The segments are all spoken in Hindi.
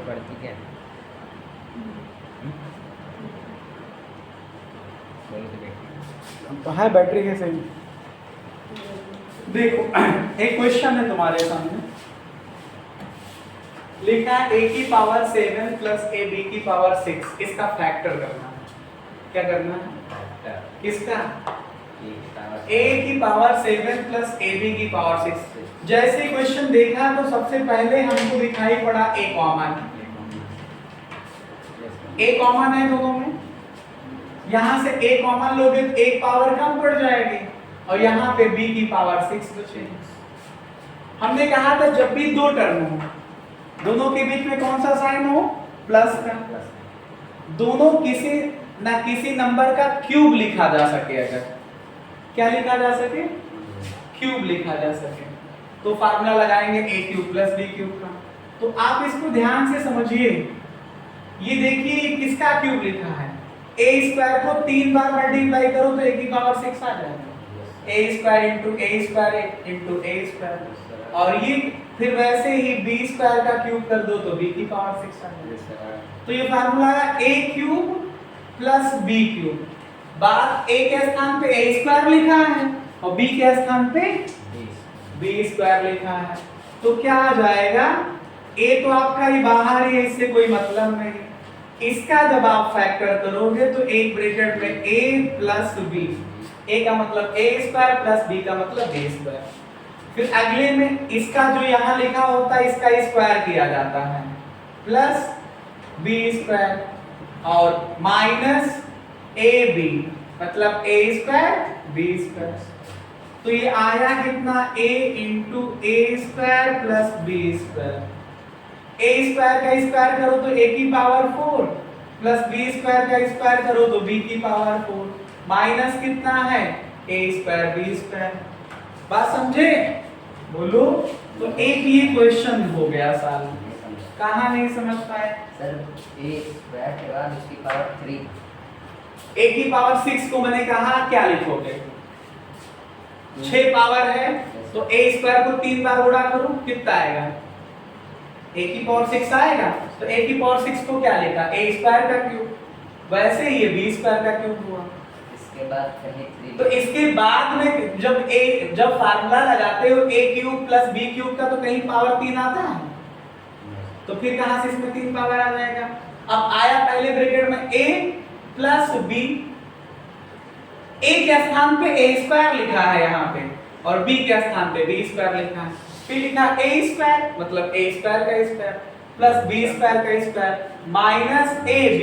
पड़ती क्या बोलो तो देखिए है बैटरी है सही। देखो एक क्वेश्चन है तुम्हारे सामने, लिखा है a की पावर 7 प्लस a b की पावर 6, इसका फैक्टर करना है। क्या करना है? किसका? a की पावर 7 प्लस a b की पावर 6। जैसे क्वेश्चन देखा तो सबसे पहले हमको दिखाई पड़ा a कॉमन है दोनों में, यहां से a कॉमन लोगे तो एक पावर कम पड़ जाएगी और यहाँ पे b की पावर 6 बचेगी। हमने कहा था जब भी दो टर्म हो दोनों के बीच में कौन सा साइन हो? प्लस का। दोनों किसी ना किसी नंबर का क्यूब लिखा जा सके, अगर क्या लिखा जा सके? क्यूब लिखा जा सके तो फार्मूला लगाएंगे a cube plus b cube का। तो आप इसको ध्यान से समझिए, ये देखिए किसका क्यूब लिखा है? a स्क्वायर को 3 बार मल्टीप्लाई करो तो a की पावर 6 आ जाएगा, a square into a square into a square, और ये फिर वैसे ही b स्क्वायर का क्यूब कर दो तो b की पावर 6 आ जाएगा। तो ये फार्मूला है a cube plus b cube. बात a के स्थान पे a स्क्वायर लिखा है और b के स्थान पे b स्क्वायर लिखा है, तो क्या आ जाएगा? a तो आपका ही बाहर ही है, इससे कोई मतलब नहीं। इसका जब आप फैक्टर करोगे तो एक ब्रैकेट में a प्लस b, a का मतलब a स्क्वायर प्लस b का मतलब b स्क्वायर। फिर अगले में इसका जो यहाँ लिखा होता है इसका स्क्वायर किया जाता है प्लस b स्क्वायर और माइनस ab मतलब a स्क्वायर b स्क्वायर। तो ये आया कितना? a into a square plus b square. a square का स्क्वायर करो तो a की पावर 4 प्लस b स्क्वायर का स्क्वायर करो तो b की पावर 4, माइनस कितना है? a square b square. बात समझे? बोलो। तो एक ये क्वेश्चन हो गया साल में। कहाँ नहीं समझ पाए सर? a स्क्वायर के बाद उसकी पावर 3, a की पावर 6 को मैंने कहा क्या लिखोगे? 6 पावर है तो a स्क्वायर को 3 बार गुणा करो कितना आएगा? a की पावर 6 आएगा। तो a की पावर 6 को क्या लिखा? a स्क्वायर का क्यूब, वैसे ही ये b स्क्वायर का क्यूब हुआ। इसके बाद कहीं 3, तो इसके बाद में जब फार्मूला लगाते हो a cube plus b cube का तो कहीं पावर 3 आता है, तो फिर कहां से इसमें 3 पावर आ जाएगा? अब आया पहले ब्रैकेट में a प्लस b, a के स्थान पे a स्क्वायर लिखा है यहाँ पे और b के स्थान पे b स्क्वायर लिखा है, फिर लिखा a स्क्वायर मतलब a स्क्वायर का स्क्वायर प्लस b स्क्वायर का स्क्वायर माइनस ab,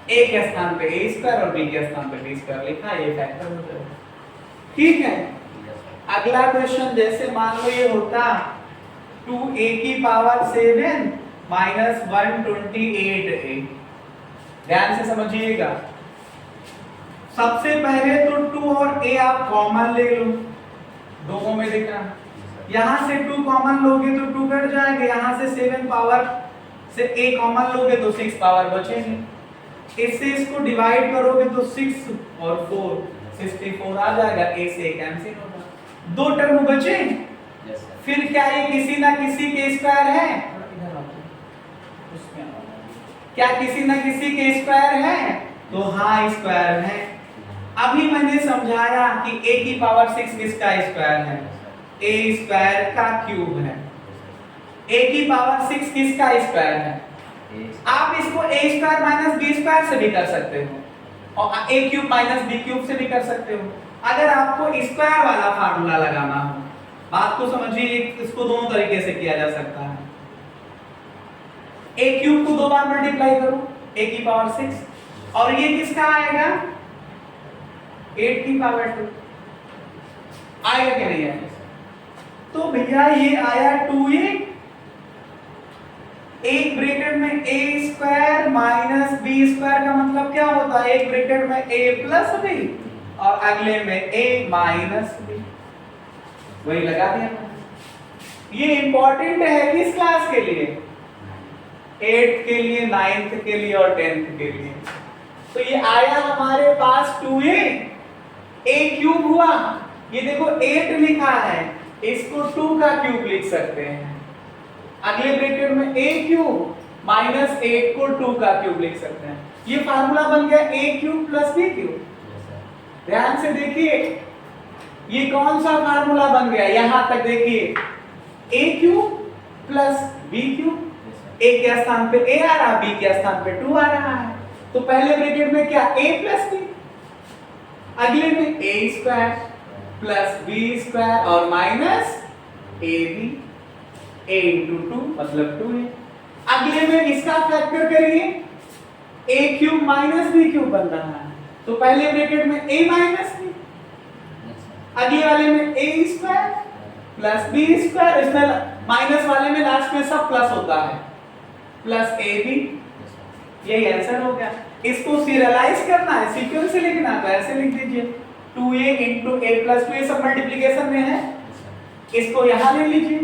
a के स्थान पे a स्क्वायर और b के स्थान पे b स्क्वायर लिखा है, ये फैक्टर हो जाएगा। ठीक है। अगला क्वेश्चन जैसे मान लो ये होता 2a की पावर 7 माइनस 128a। ध्यान से समझिएगा, सबसे पहले तो 2 और a आप कॉमन ले लो, दोनों में दिख रहा, यहां से 2 कॉमन लोगे तो 2 कट जाएंगे, यहां से 7 पावर से a कॉमन लोगे तो 6 पावर बचेंगे, इससे इसको डिवाइड करोगे तो 6 और 4 64 आ जाएगा, a से कैंसिल होगा, 2 टर्म बचे। फिर क्या ये किसी ना किसी के स्क्वायर है? क्या किसी ना किसी के स्क्वायर है? तो हाँ स्क्वायर है। अभी मैंने समझाया कि a की पावर 6 किसका स्क्वायर है? a स्क्वायर का क्यूब है। a की पावर 6 किसका स्क्वायर है? आप इसको a square minus b square से भी कर सकते हो और a cube minus b cube से भी कर सकते हो। अगर आपको स्क्वायर वाला फार्मूला लगाना हो, बात को समझिए, इसको दोनों तरीके से किया जा सकता है। a क्यूब को 2 बार मल्टीप्लाई करो a की पावर 6 और ये किसका आएगा? 8 की पावर 2 आएगा क्या? नहीं आएगा। तो भैया ये आया 2a, एक ब्रैकेट में a square minus b square का मतलब क्या होता है? एक ब्रैकेट में a प्लस b और अगले में a माइनस b, वही लगा दिया। ये इंपॉर्टेंट है किस क्लास के लिए? 8th के लिए, 9th के लिए और 10th के लिए। तो ये आया हमारे पास 2a, a क्यूब हुआ, ये देखो 8 लिखा है, इसको 2 का क्यूब लिख सकते हैं, अगले ब्रैकेट में a क्यूब माइनस 8 को 2 का क्यूब लिख सकते हैं। ये फार्मूला बन गया a cube plus b cube. ध्यान से देखिए ये कौन सा फार्मूला बन गया, यहां तक देखिए a cube plus b cube, a के स्थान पे a आ रहा, b के स्थान पे 2 आ रहा है। तो पहले ब्रैकेट में क्या a प्लस b, अगले में a square plus b square और माइनस ab, a इंटू 2 मतलब 2 है। अगले में इसका फैक्टर करिए, a cube minus b cube बन रहा है, तो पहले ब्रैकेट में a माइनस b, अगले वाले में a square plus b square, इसमें माइनस वाले में लास्ट में सब प्लस होता है, प्लस ab। यही आंसर हो गया। इसको सीरियलाइज करना है, सीक्वेंस से लिखना है, तो ऐसे लिख दीजिए 2a इंटू a प्लस 2, ये सब मल्टीप्लिकेशन में है, इसको यहाँ ले लीजिए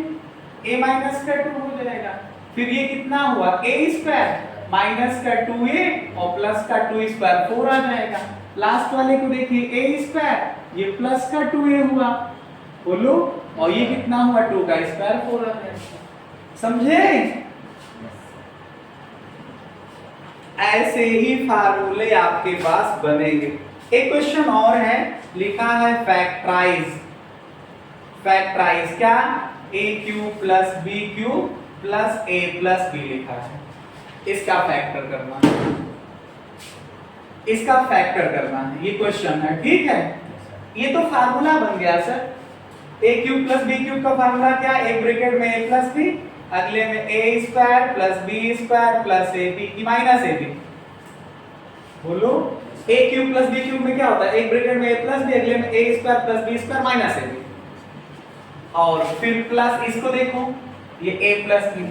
a माइनस का 2 हो जाएगा। फिर ये कितना हुआ a स्क्वायर माइनस का 2a और प्लस का 2 स्क्वायर 4 आ जाएगा। लास्ट वाले को देखिए a स्क्वायर, ये प्लस का 2a हुआ, बोलो, और ये कितना हुआ 2 का स्क्वायर 4 आ जाएगा। समझे? ऐसे ही फार्मूले आपके पास बनेंगे। एक क्वेश्चन और है, लिखा है फैक्टराइज। फैक्टराइज क्या, a cube plus b cube plus a plus b लिखा है, इसका फैक्टर करना है, इसका फैक्टर करना है, ये क्वेश्चन है, ठीक है। ये तो फार्मूला बन गया sir, a cube plus b cube का फार्मूला क्या, एक ब्रैकेट में a प्लस b, अगले में a square plus b square plus ab की माइनस ab। बोलो, a cube plus b cube में क्या होता है, एक ब्रैकेट में a प्लस b, अगले में a square plus b square minus ab, और फिर प्लस इसको देखो, ये a प्लस b।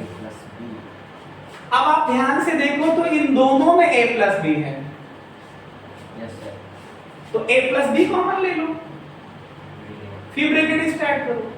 अब आप ध्यान से देखो तो इन दोनों में a प्लस b है, तो a प्लस b कॉमन ले लो, फिर ब्रैकेट स्टार्ट करो,